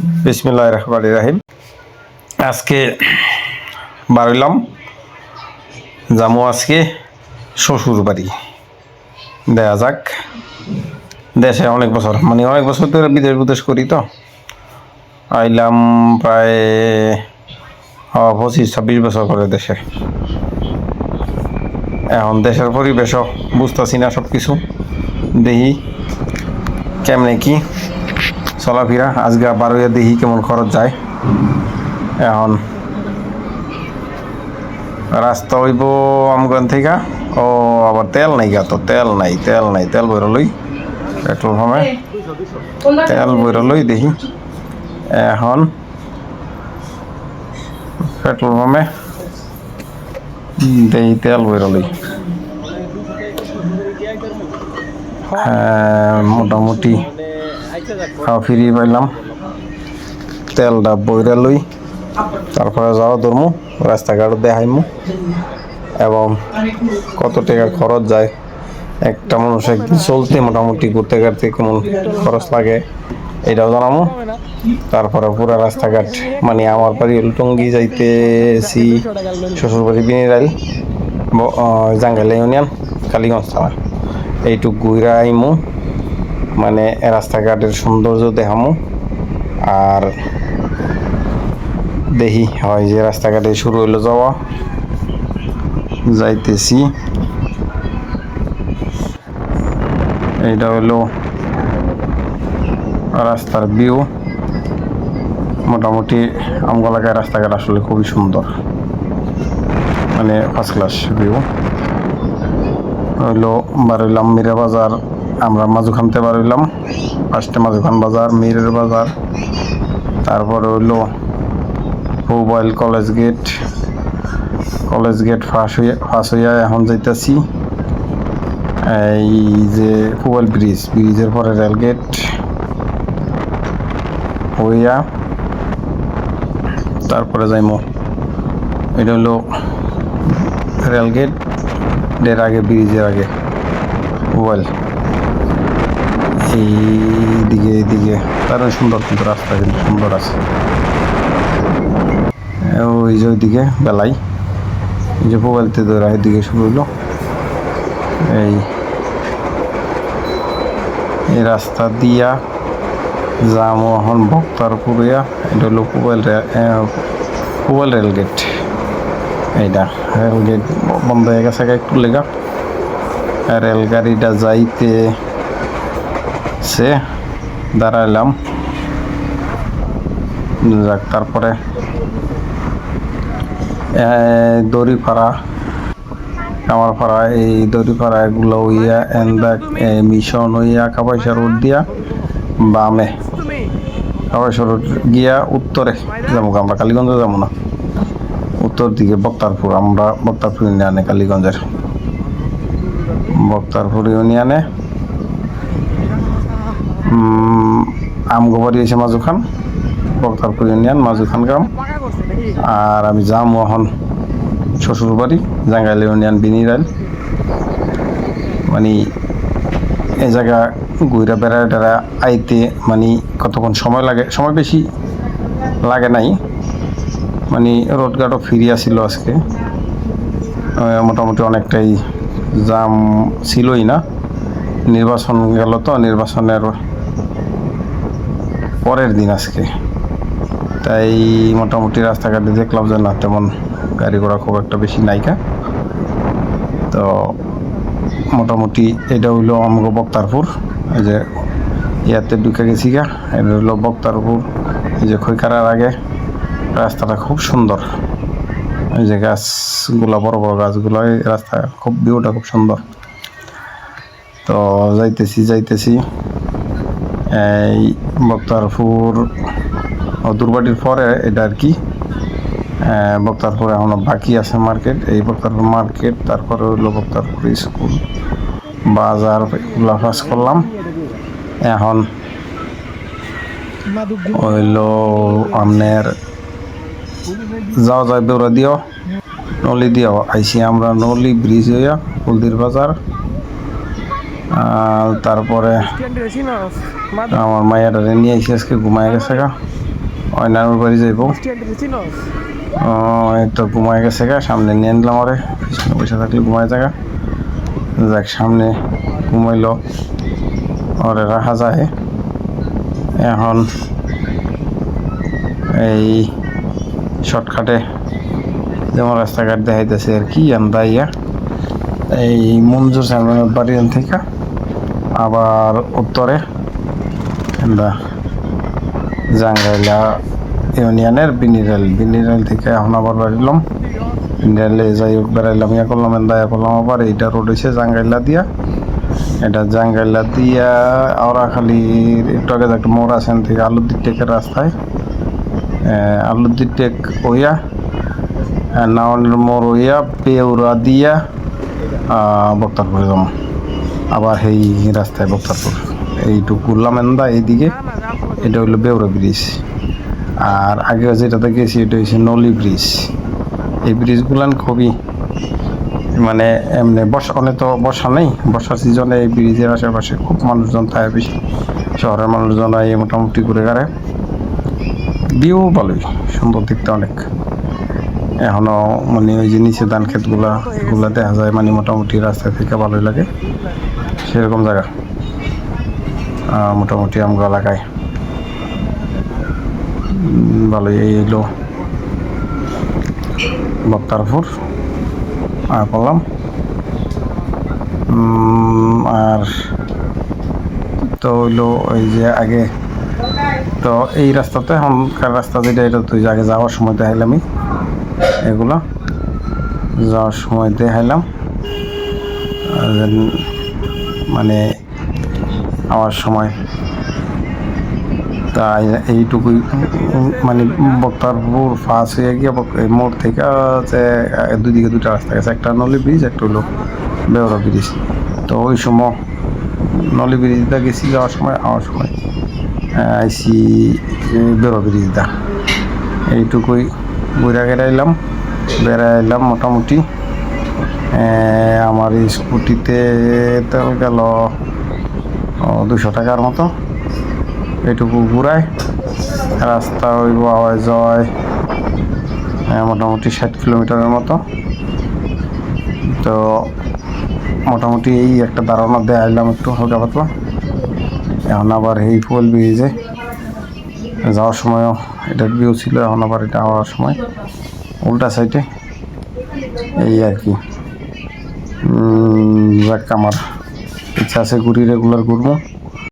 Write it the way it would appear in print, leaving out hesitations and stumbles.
বিসমিল্লাহির রহমানির রহিম। আজকে বাড়িলাম যামু আজকে শ্বশুর বাড়ি। দেখা যাক, দেশে অনেক বছর অনেক বছর ধরে বিদেশ করি তো আইলাম প্রায় 25-26 বছর করে দেশে। এখন দেশের পরিবেশও বুঝতেছি না, সব কিছু দেখি কেমনে কি চলাফেরা। আজকে বারোয়া দেখি কেমন খরচ যায়। এখন রাস্তা হইব আমগান থেকে, ও আবার তেল নাই গা, তো তেল নাই তেল বইরলই পেট্রোল পাম্পে তেল বইরলই দেখি। এখন পেট্রোল পাম্পে দেখি তেল বইরলই, মোটামুটি ফিরি পাইলাম। তেলটা বইরা লই, তারপরে যাওয়া ধরমু, রাস্তাঘাট দেখাইমু এবং কত টাকা খরচ যায় একটা মানুষ একদিন চলতে, মোটামুটি ঘুরতে ঘাটতে কেমন খরচ লাগে এটাও জানামু। তারপরে পুরা রাস্তাঘাট আমার বাড়ি টঙ্গী যাইতেছি শ্বশুর বাড়ি বিনিরাইল জাঙ্গাইলা ইউনিয়ন কালীগঞ্জ থানা, এইটুক ঘুরা আইমু, রাস্তাঘাটের সৌন্দর্য দেখামু। আর দেখি হয় যে রাস্তাঘাটে শুরু হইলো যাওয়া, যাইতেছি। এইটা হইলো রাস্তার ভিউ। মোটামুটি আমগোলাকায় রাস্তাঘাট আসলে খুবই সুন্দর, ফার্স্ট ক্লাস ভিউ। হইলো বারইলাম মিরা বাজার, আমরা মাঝুখানতে বারইলাম, ফার্স্টে মাঝুখান বাজার, মিরের বাজার, তারপরে হইলো মোবাইল কলেজ গেট ফাঁস হইয়া এখন যাইতেছি এই যে মোবাইল ব্রিজের পরে রেলগেট হইয়া তারপরে যাইমু। এটা হলো রেলগেট এর আগে, ব্রিজের আগে মোবাইল। এইদিকে তার সুন্দর, কিন্তু রাস্তা কিন্তু সুন্দর আছে। ওই যে ওইদিকে বেলাই, এই যে মোবাইলতে ধরা এদিকে শুরু হইলো। এই রাস্তা দিয়া যামো এখন বক্তারপুরিয়া। এটা হলো মোবাইল রেলগেট। এইটা রেলগেট বন্ধ হয়ে গেছে একটু লেগা, রেলগাড়িটা যাইতে সে দাঁড়াইলাম। যাক, তারপরে দড়িপাড়া, কামারপাড়া, এই দড়িপাড়া এগুলো হইয়া মিশন হইয়া কাপাইশা রোড দিয়া বামে, কাপাইশা রোড গিয়া উত্তরে যাবো। আমরা কালীগঞ্জে যাবো না, উত্তর দিকে বক্তারপুর। আমরা বক্তারপুর ইউনিয়নে, কালীগঞ্জের বক্তারপুর ইউনিয়নে আমগোবাড়ি এসে মাঝুখান, বক্তারপুর ইউনিয়ন মাঝুখান গ্রাম। আর আমি যাবো এখন শ্বশুর বাড়ি জাঙ্গাইলা ইউনিয়ন বিনিরাইল। এই জায়গা ঘুরা বেড়া টেরা আইতে কতক্ষণ সময় লাগে, সময় বেশি লাগে নাই। রোডঘাটও ফিরি আসছিল আজকে, মোটামুটি অনেকটাই জাম ছিলই না। নির্বাচন গেল তো, নির্বাচনের পরের দিন আজকে, তাই মোটামুটি রাস্তাঘাটে দেখলাম যে না তেমন গাড়ি ঘোড়া খুব একটা বেশি নাইকা। তো মোটামুটি এটা হইলো আমগো বক্তারপুর। এই যে ইয়াতে ঢুকে গেছি গা, এটা হইলো বক্তারপুর। এই যে খৈকারার আগে রাস্তাটা খুব সুন্দর, এই যে গাছগুলা, বড় বড় গাছগুলো, এই রাস্তা খুব ভিউটা খুব সুন্দর। তো যাইতেছি এই বক্তারপুর দুর্বাটির পরে এটা আর কি। বক্তারপুরে এখনো বাকি আছে মার্কেট, এই বক্তারপুর মার্কেট, তারপরে হইলো বক্তারপুর স্কুল, বাজার, এগুলো পাস করলাম। এখন হইলো আপনার যাওয়া যায় বেউরা দিও, নলি দিও আইসি আমরা, নলি ব্রিজ হইয়া হলদির বাজার। তারপরে আমার মায়েরা নিয়ে আইসি, আজকে ঘুমায় গেছে গা। ওই নানুর বাড়ি যাইব। এই তো ঘুমায় গেছে গা, সামনে নিয়ে নিলাম ওরে, পিছনে বসে থাকলে ঘুমায় জায়গা। যাক সামনে ঘুমাইলো, ওরে রাখা যায়। এখন এই শর্টকাটে যেমন রাস্তাঘাট দেখাইতেছে আর কি, আমরা ইয়া এই মঞ্জুর চেয়ারম্যানের বাড়ি থেকে আবার উত্তরে আমরা জাঙ্গাইলা ইউনিয়নের বিনিরাল থেকে এখন আবার বাড়িলাম। বিনিরালে যাই হোক বেড়াইলাম, ইয়া করলাম ইয়া করলাম। আবার এইটা রোড হয়েছে জাঙ্গাইলা দিয়া, এটা জাঙ্গাইলা দিয়া আওড়াখালীর একটু আগে একটা মোড় আছেন থেকে আলুদ্দির টেকের রাস্তায়, আলুদ্দির টেক হইয়া নাওয়ানের মোড় হইয়া পেউরা দিয়া বক্তারপুরে যাবো। আবার এই রাস্তায় বক্তারপুর এইটুকু ঘুরলাম এন্দা এইদিকে। এটা হইলো বেউরা ব্রিজ। আর আগে যেটাতে গেছি এটা হচ্ছে নলি ব্রিজ। এই ব্রিজগুলান খুবই মানে এমনি বর্ষা, অনেক তো বর্ষা নেই, বর্ষার সিজনে এই ব্রিজের আশেপাশে খুব মানুষজন থাকে, বেশি শহরের মানুষজন এই মোটামুটি ঘুরে গাড়ে। ভিউ ভালোই, সুন্দর দেখতে অনেক। এখনো মানে ওই যে নিচে ধান ক্ষেতগুলা এগুলা দেখা যায়, মানে মোটামুটি রাস্তা থেকে ভালোই লাগে সেরকম জায়গা। মোটামুটি আমগো এলাকায় ভালোই। এই এলো বক্তারপুর করলাম। আর তো হইলো ওই যে আগে তো এই রাস্তাতে এখনকার রাস্তা যেটা, এটা তুই আগে যাওয়ার সময় দেখাইলামই, এগুলো যাওয়ার সময় দেখাইলাম। মানে আমার সময় তাই এইটুকুই, মানে বক্তারপুর ফাঁস হয়ে গিয়ে মোড় থেকে যে দুদিকে দুটা রাস্তা গেছে, একটা নলি ব্রিজ, একটা হলো বেউরা ব্রিজ। তো ওই সময় নলি ব্রিজটা গেছি যাওয়ার সময়, আওয়ার সময় আইসি বেউরা ব্রিজটা। এইটুকুই ঘুরে বেড়াইলাম মোটামুটি। আমার স্কুটিতে তেল গেল 200 টাকার মতো। এইটুকু ঘুরায় রাস্তা হইব আওয়াজ যায় মোটামুটি 60 কিলোমিটারের মতো। তো মোটামুটি এই একটা ধারণা দেখাইলাম একটু হালকা পাতলা। এখন আবার এই ফুল ব্রিজে যাওয়ার সময়ও এটার ভিউ ছিল, এখন আবার এটা হওয়ার সময় উল্টা সাইডে। এই আর কি, যাক আমার ইচ্ছা আছে ঘুরি, রেগুলার ঘুরবো।